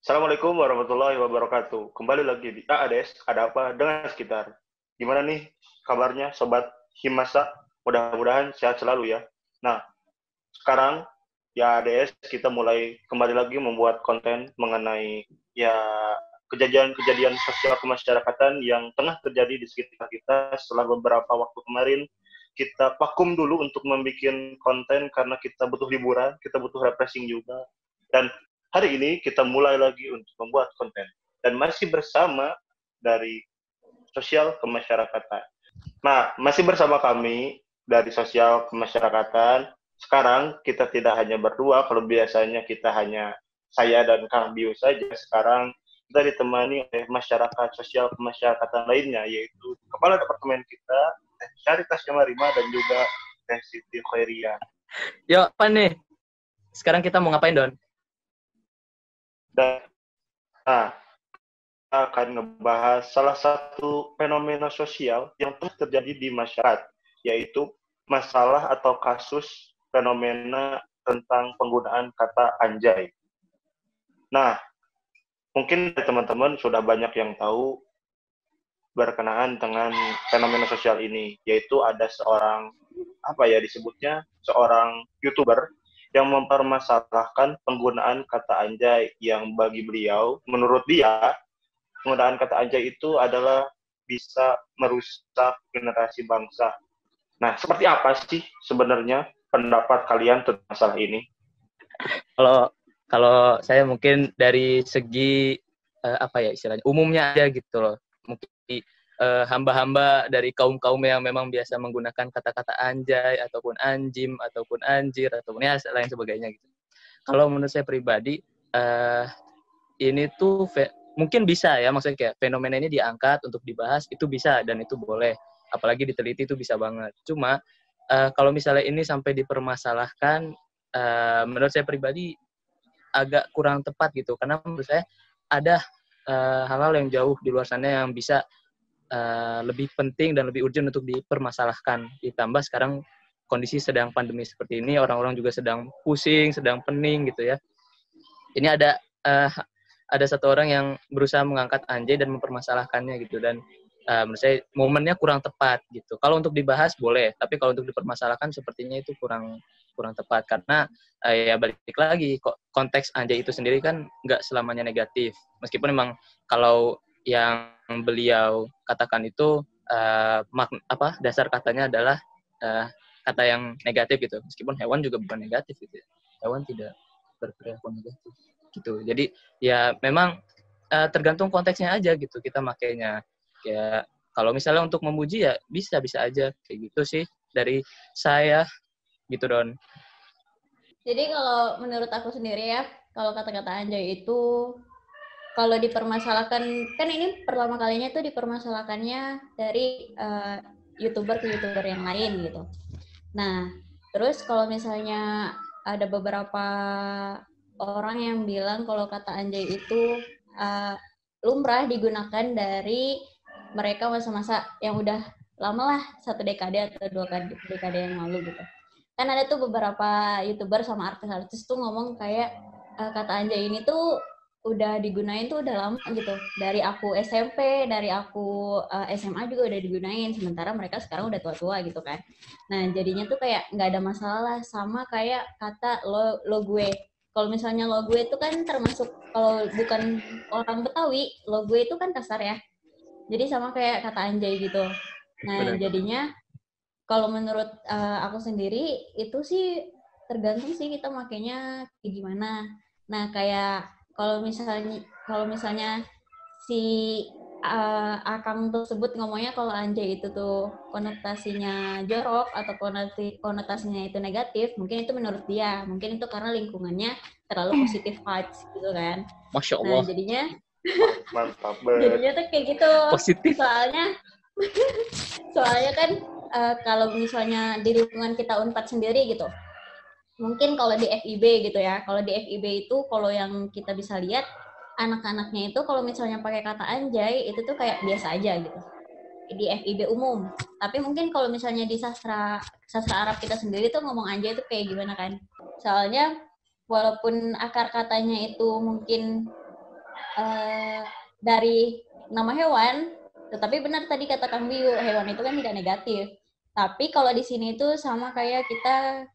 Assalamualaikum warahmatullahi wabarakatuh. Kembali lagi di AADS, ada apa dengan sekitar. Gimana nih kabarnya Sobat Himasa? Mudah-mudahan sehat selalu ya. Nah, sekarang ya AADS kita mulai kembali lagi membuat konten mengenai ya kejadian-kejadian sosial kemasyarakatan yang tengah terjadi di sekitar kita setelah beberapa waktu kemarin. Kita vakum dulu untuk membuat konten karena kita butuh liburan, kita butuh refreshing juga. Dan hari ini kita mulai lagi untuk membuat konten. Dan masih bersama dari sosial kemasyarakatan. Nah, masih bersama kami dari sosial kemasyarakatan. Sekarang kita tidak hanya berdua, kalau biasanya kita hanya saya dan Kang Bio saja. Sekarang kita ditemani oleh masyarakat sosial kemasyarakatan lainnya, yaitu Kepala Departemen kita, Syaritas Yamarima, dan juga Teh Siti Khairia. Yuk, apa nih? Sekarang kita mau ngapain, Don? Dan kita akan ngebahas salah satu fenomena sosial yang terus terjadi di masyarakat, yaitu masalah atau kasus fenomena tentang penggunaan kata anjay. Nah, mungkin teman-teman sudah banyak yang tahu berkenaan dengan fenomena sosial ini, yaitu ada seorang, disebutnya seorang YouTuber yang mempermasalahkan penggunaan kata anjay yang bagi beliau, menurut dia, penggunaan kata anjay itu adalah bisa merusak generasi bangsa. Nah, seperti apa sih sebenarnya pendapat kalian tentang masalah ini? Kalau saya mungkin dari segi istilahnya umumnya aja gitu loh. Mungkin hamba-hamba dari kaum-kaum yang memang biasa menggunakan kata-kata anjay ataupun anjim ataupun anjir ataupun ya lain sebagainya gitu. Kalau menurut saya pribadi ini tuh mungkin bisa ya, maksudnya kayak fenomena ini diangkat untuk dibahas itu bisa dan itu boleh, apalagi diteliti itu bisa banget. Cuma kalau misalnya ini sampai dipermasalahkan, menurut saya pribadi agak kurang tepat gitu, karena menurut saya ada hal-hal yang jauh di luar sana yang bisa lebih penting dan lebih urgent untuk dipermasalahkan. Ditambah sekarang kondisi sedang pandemi seperti ini, orang-orang juga sedang pusing, sedang pening gitu ya. Ini ada satu orang yang berusaha mengangkat anjay dan mempermasalahkannya gitu, dan menurut saya momennya kurang tepat gitu. Kalau untuk dibahas boleh, tapi kalau untuk dipermasalahkan sepertinya itu kurang tepat, karena ya balik lagi, konteks anjay itu sendiri kan nggak selamanya negatif, meskipun memang kalau yang beliau katakan itu dasar katanya adalah kata yang negatif gitu, meskipun hewan juga bukan negatif gitu ya. Hewan tidak berperilaku negatif gitu. Jadi ya memang tergantung konteksnya aja gitu kita makainya. Ya kalau misalnya untuk memuji ya bisa aja kayak gitu sih dari saya gitu, Don. Jadi kalau menurut aku sendiri ya, kalau kata-kata anjay itu kalau dipermasalahkan, kan ini pertama kalinya tuh dipermasalahkannya dari YouTuber ke YouTuber yang lain gitu. Nah, terus kalau misalnya ada beberapa orang yang bilang kalau kata anjay itu lumrah digunakan dari mereka masa-masa yang udah lama lah, 1 dekade atau 2 dekade yang lalu gitu. Kan ada tuh beberapa YouTuber sama artis-artis tuh ngomong kayak kata anjay ini tuh udah digunain tuh udah lama gitu. Dari aku SMP, dari aku SMA juga udah digunain, sementara mereka sekarang udah tua-tua gitu kan. Nah, jadinya tuh kayak nggak ada masalah, sama kayak kata lo gue. Kalau misalnya lo gue itu kan termasuk, kalau bukan orang Betawi, lo gue itu kan kasar ya. Jadi sama kayak kata anjay gitu. Nah, jadinya kalau menurut aku sendiri itu sih tergantung sih kita makainya kayak gimana. Nah, kayak kalau misalnya si Akang tersebut ngomongnya kalau anjay itu tuh konotasinya jorok atau konotasinya itu negatif, mungkin itu menurut dia, mungkin itu karena lingkungannya terlalu positif vibes gitu kan. Masya Allah. Nah, jadinya mantap banget. Jadinya tuh kayak gitu. Positif. Soalnya kan kalau misalnya di lingkungan kita Unpad sendiri gitu, mungkin kalau di FIB gitu ya, kalau di FIB itu kalau yang kita bisa lihat anak-anaknya itu kalau misalnya pakai kata anjay itu tuh kayak biasa aja gitu di FIB umum. Tapi mungkin kalau misalnya di sastra Arab kita sendiri tuh ngomong anjay itu kayak gimana kan? Soalnya walaupun akar katanya itu mungkin dari nama hewan, tetapi benar tadi kata Kang Biu, hewan itu kan tidak negatif. Tapi kalau di sini itu sama kayak kita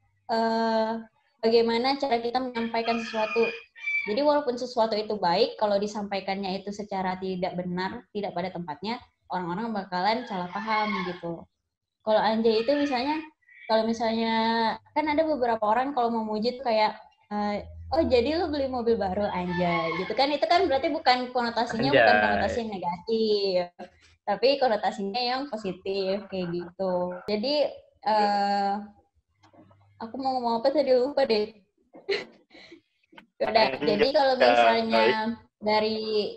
bagaimana cara kita menyampaikan sesuatu. Jadi walaupun sesuatu itu baik, kalau disampaikannya itu secara tidak benar, tidak pada tempatnya, orang-orang bakalan salah paham gitu. Kalau anjay itu misalnya, kalau misalnya kan ada beberapa orang kalau mau muji tuh kayak, oh jadi lu beli mobil baru anjay gitu kan, itu kan berarti bukan konotasinya bukan konotasi yang negatif, tapi konotasinya yang positif kayak gitu. Jadi aku mau ngomong apa tadi lupa deh. Udah, jadi kalau misalnya dari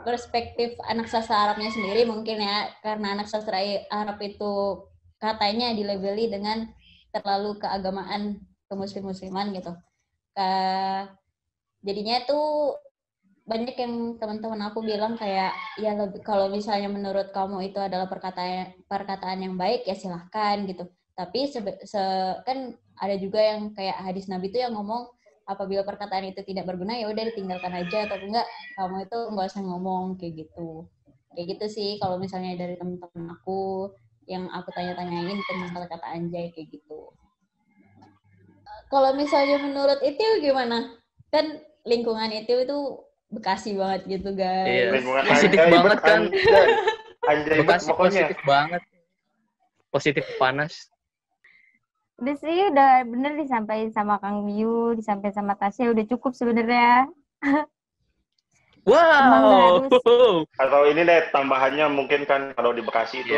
perspektif anak sastra Arabnya sendiri mungkin ya, karena anak sastra Arab itu katanya dilabeli dengan terlalu keagamaan, kemuslim-musliman gitu. Jadinya tuh banyak yang teman-teman aku bilang kayak, ya kalau misalnya menurut kamu itu adalah perkataan yang baik ya silahkan gitu. Tapi kan ada juga yang kayak hadis Nabi itu yang ngomong, apabila perkataan itu tidak berguna ya udah ditinggalkan aja, atau enggak kamu itu enggak usah ngomong kayak gitu sih kalau misalnya dari teman-teman aku yang aku tanya-tanyain tentang kata-kata anjay kayak gitu. Kalau misalnya menurut itu gimana, kan lingkungan itu Bekasi banget gitu guys. Iya. Lingkungan positif anjay, banget kan. Anjay Bekasi pokoknya. Positif banget. Positif panas. Udah sih, udah bener disampaikan sama Kang Biu, disampaikan sama Tasya, udah cukup sebenarnya. Wow. Atau ini deh tambahannya mungkin kan kalau di Bekasi itu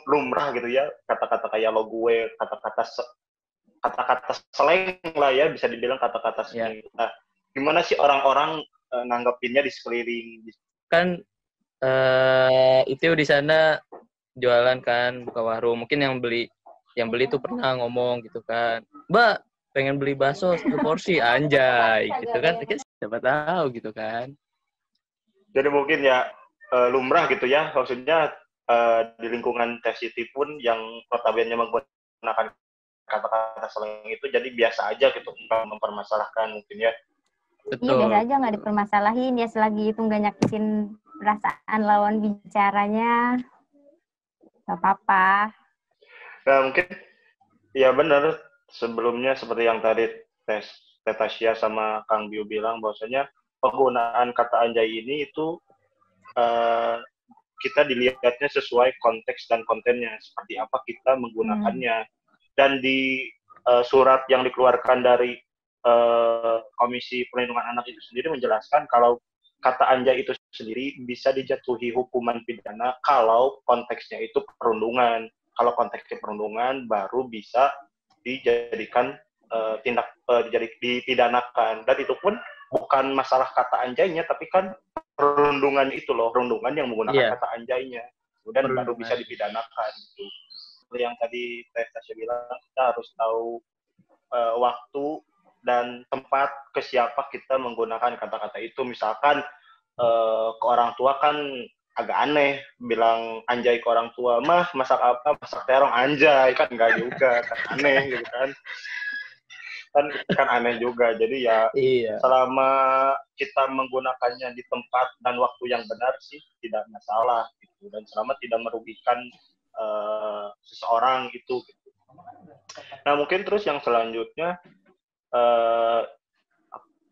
lumrah gitu ya, kata-kata kayak lo gue, kata-kata slang lah ya, bisa dibilang kata-kata slang. Yeah. Nah, gimana sih orang-orang nanggepinnya di sekeliling? Kan itu di sana jualan kan, buka warung, mungkin yang beli tuh pernah ngomong gitu kan, Mbak pengen beli bakso 1 porsi anjay gitu kan, siapa tahu gitu kan. Jadi mungkin ya lumrah gitu ya, maksudnya di lingkungan Teh Siti pun yang notabene menggunakan kata-kata slang itu jadi biasa aja gitu, nggak mempermasalahkan mungkin ya. Iya biasa aja, nggak dipermasalahin ya selagi itu nggak nyakitin perasaan lawan bicaranya, nggak apa-apa. Nah mungkin ya benar, sebelumnya seperti yang tadi Teh Tasya sama Kang Biu bilang bahwasanya penggunaan kata anjay ini itu kita dilihatnya sesuai konteks dan kontennya, seperti apa kita menggunakannya. Dan di surat yang dikeluarkan dari Komisi Perlindungan Anak itu sendiri menjelaskan kalau kata anjay itu sendiri bisa dijatuhi hukuman pidana kalau konteksnya itu perundungan. Kalau konteksnya perundungan baru bisa dijadikan dipidanakan. Dan itu pun bukan masalah kata anjaynya, tapi kan perundungan itu loh, perundungan yang menggunakan kata anjaynya, kemudian baru bisa dipidanakan gitu. Seperti yang tadi Teh Tasya bilang, kita harus tahu waktu dan tempat ke siapa kita menggunakan kata-kata itu. Misalkan ke orang tua kan agak aneh bilang anjay ke orang tua, mah masak apa, masak terong, anjay, kan enggak juga, kan aneh gitu kan aneh juga. Jadi ya selama kita menggunakannya di tempat dan waktu yang benar sih tidak masalah gitu, dan selama tidak merugikan seseorang itu gitu. Nah mungkin terus yang selanjutnya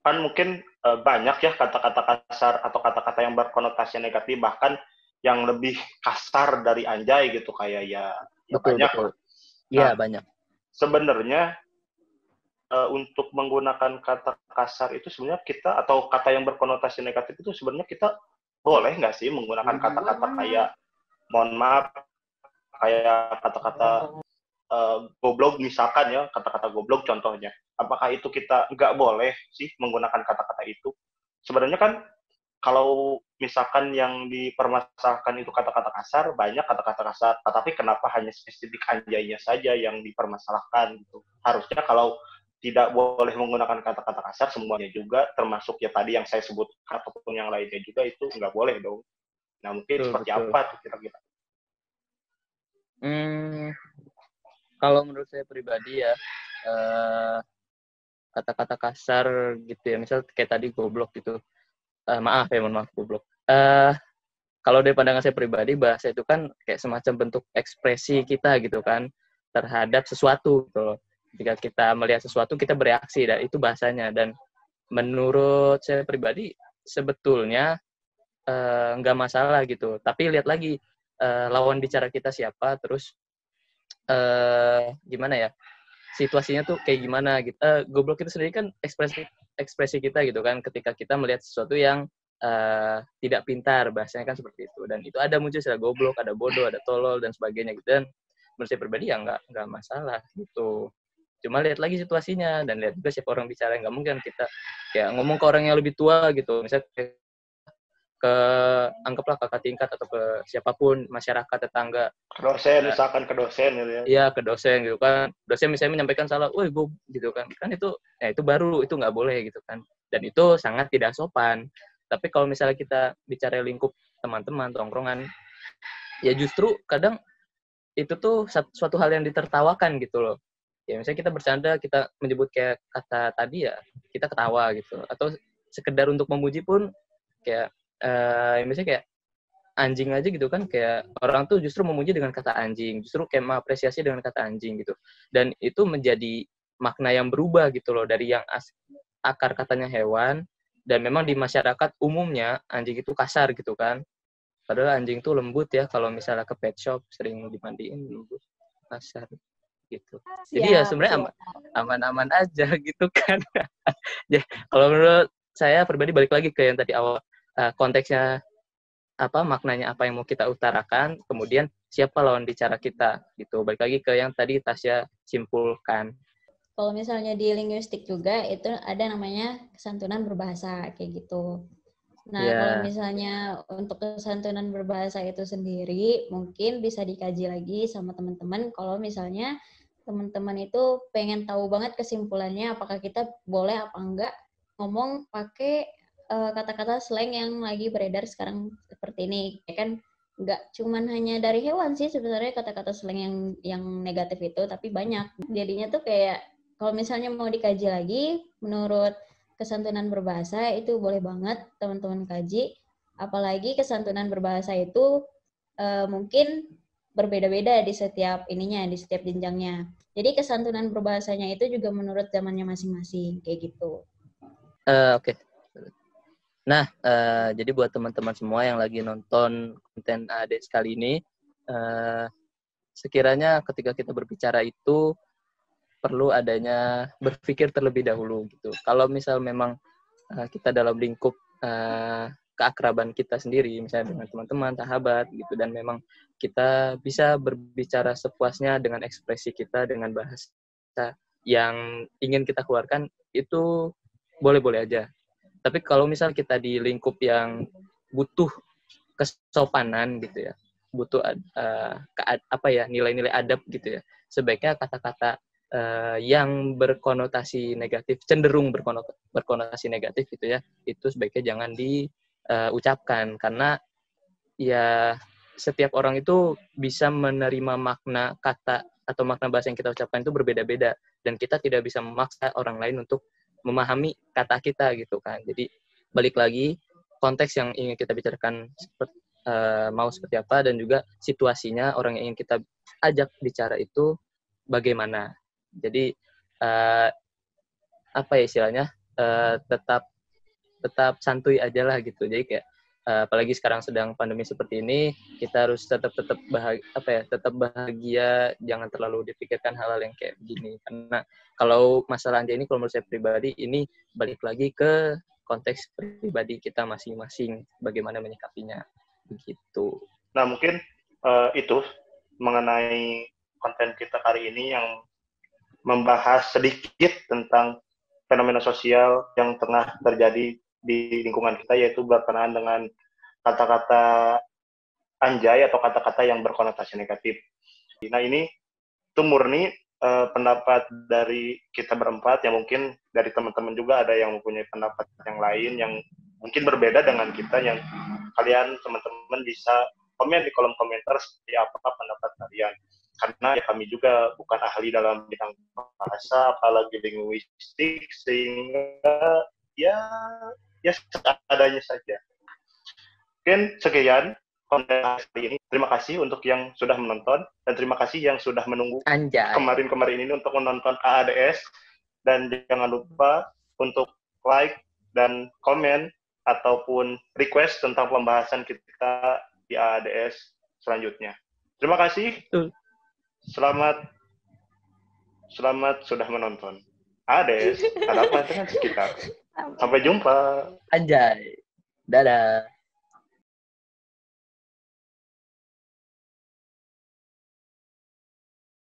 kan mungkin banyak ya kata-kata kasar atau kata-kata yang berkonotasi negatif, bahkan yang lebih kasar dari anjay gitu, kayak ya banyak lah. Iya banyak. Sebenarnya untuk menggunakan kata kasar itu sebenarnya kita, atau kata yang berkonotasi negatif itu sebenarnya kita boleh nggak sih menggunakan kata-kata kayak mohon maaf, kayak kata-kata goblok misalkan ya, kata-kata goblok contohnya. Apakah itu kita nggak boleh sih menggunakan kata-kata itu? Sebenarnya kan kalau misalkan yang dipermasalahkan itu kata-kata kasar, banyak kata-kata kasar, tetapi kenapa hanya spesifik anjaynya saja yang dipermasalahkan gitu? Harusnya kalau tidak boleh menggunakan kata-kata kasar, semuanya juga, termasuk ya tadi yang saya sebut ataupun yang lainnya juga, itu nggak boleh dong. Nah mungkin seperti apa tuh kira-kira? Kalau menurut saya pribadi ya, kata-kata kasar gitu ya, misal kayak tadi goblok gitu, Maaf ya, mohon maaf goblok. Kalau dari pandangan saya pribadi, bahasa itu kan kayak semacam bentuk ekspresi kita gitu kan terhadap sesuatu gitu loh. Ketika kita melihat sesuatu, kita bereaksi, dan itu bahasanya. Dan menurut saya pribadi, sebetulnya nggak masalah gitu. Tapi lihat lagi lawan bicara kita siapa, terus gimana ya, situasinya tuh kayak gimana gitu. Goblok itu sendiri kan ekspresi kita gitu kan, ketika kita melihat sesuatu yang tidak pintar, bahasanya kan seperti itu. Dan itu ada muncul istilah goblok, ada bodoh, ada tolol dan sebagainya gitu. Dan menurut saya pribadi ya nggak masalah gitu. Cuma lihat lagi situasinya dan lihat juga siapa orang bicara. Nggak mungkin kita kayak ngomong ke orang yang lebih tua gitu, misalnya ke anggaplah kakak tingkat atau ke siapapun, masyarakat, tetangga. Ke dosen, misalkan ke dosen gitu ya. Iya, ke dosen gitu kan. Dosen misalnya menyampaikan salah, "Woi, gue," gitu kan. Kan itu itu baru, itu nggak boleh gitu kan. Dan itu sangat tidak sopan. Tapi kalau misalnya kita bicara lingkup teman-teman, tongkrongan, ya justru kadang itu tuh suatu hal yang ditertawakan gitu loh. Ya misalnya kita bercanda, kita menyebut kayak kata tadi ya, kita ketawa gitu. Atau sekedar untuk memuji pun kayak misalnya kayak anjing aja gitu kan, kayak orang tuh justru memuji dengan kata anjing, justru kayak mengapresiasi dengan kata anjing gitu. Dan itu menjadi makna yang berubah gitu loh, dari yang akar katanya hewan, dan memang di masyarakat umumnya anjing itu kasar gitu kan. Padahal anjing tuh lembut ya, kalau misalnya ke pet shop sering dimandiin lembut, kasar gitu. Jadi ya sebenarnya aman-aman aja gitu kan. Ya, kalau menurut saya pribadi, balik lagi ke yang tadi awal, konteksnya apa, maknanya apa yang mau kita utarakan, kemudian siapa lawan bicara kita gitu. Balik lagi ke yang tadi Tasya simpulkan. Kalau misalnya di linguistik juga itu ada namanya kesantunan berbahasa kayak gitu. Nah, kalau misalnya untuk kesantunan berbahasa itu sendiri mungkin bisa dikaji lagi sama teman-teman. Kalau misalnya teman-teman itu pengen tahu banget kesimpulannya, apakah kita boleh apa enggak ngomong pakai kata-kata slang yang lagi beredar sekarang seperti ini, ya kan? Nggak cuman hanya dari hewan sih sebenarnya kata-kata slang yang negatif itu, tapi banyak. Jadinya tuh kayak kalau misalnya mau dikaji lagi, menurut kesantunan berbahasa itu boleh banget teman-teman kaji. Apalagi kesantunan berbahasa itu mungkin berbeda-beda di setiap ininya, di setiap jenjangnya. Jadi kesantunan berbahasanya itu juga menurut zamannya masing-masing, kayak gitu. Oke. Nah, jadi buat teman-teman semua yang lagi nonton konten ADS kali ini, sekiranya ketika kita berbicara itu perlu adanya berpikir terlebih dahulu gitu. Kalau misal memang kita dalam lingkup keakraban kita sendiri, misalnya dengan teman-teman, sahabat gitu, dan memang kita bisa berbicara sepuasnya dengan ekspresi kita, dengan bahasa yang ingin kita keluarkan, itu boleh-boleh aja. Tapi kalau misal kita di lingkup yang butuh kesopanan gitu ya, butuh nilai-nilai adab gitu ya, sebaiknya kata-kata yang berkonotasi negatif, cenderung berkonotasi negatif gitu ya, itu sebaiknya jangan diucapkan, karena ya setiap orang itu bisa menerima makna kata atau makna bahasa yang kita ucapkan itu berbeda-beda, dan kita tidak bisa memaksa orang lain untuk memahami kata kita gitu kan. Jadi balik lagi konteks yang ingin kita bicarakan mau seperti apa, dan juga situasinya orang yang ingin kita ajak bicara itu bagaimana. Jadi apa ya istilahnya, tetap santuy aja lah gitu. Jadi kayak apalagi sekarang sedang pandemi seperti ini, kita harus tetap bahagia, jangan terlalu dipikirkan hal-hal yang kayak begini. Karena kalau masalah Anja ini, kalau menurut saya pribadi, ini balik lagi ke konteks pribadi kita masing-masing, bagaimana menyikapinya begitu. Nah, mungkin itu mengenai konten kita kali ini yang membahas sedikit tentang fenomena sosial yang tengah terjadi di lingkungan kita, yaitu berkenaan dengan kata-kata anjay atau kata-kata yang berkonotasi negatif. Nah, ini itu murni pendapat dari kita berempat, yang mungkin dari teman-teman juga ada yang mempunyai pendapat yang lain yang mungkin berbeda dengan kita, yang kalian teman-teman bisa komen di kolom komentar seperti apa pendapat kalian. Karena ya kami juga bukan ahli dalam bidang bahasa, apalagi linguistik, sehingga ya ya seadanya saja. Mungkin sekian konten hari ini. Terima kasih untuk yang sudah menonton dan terima kasih yang sudah menunggu Anjay. kemarin ini untuk menonton AADS, dan jangan lupa untuk like dan komen ataupun request tentang pembahasan kita di AADS selanjutnya. Terima kasih. Selamat sudah menonton. AADS, ada apa dengan sekitar. Sampai jumpa. Anjay. Dadah.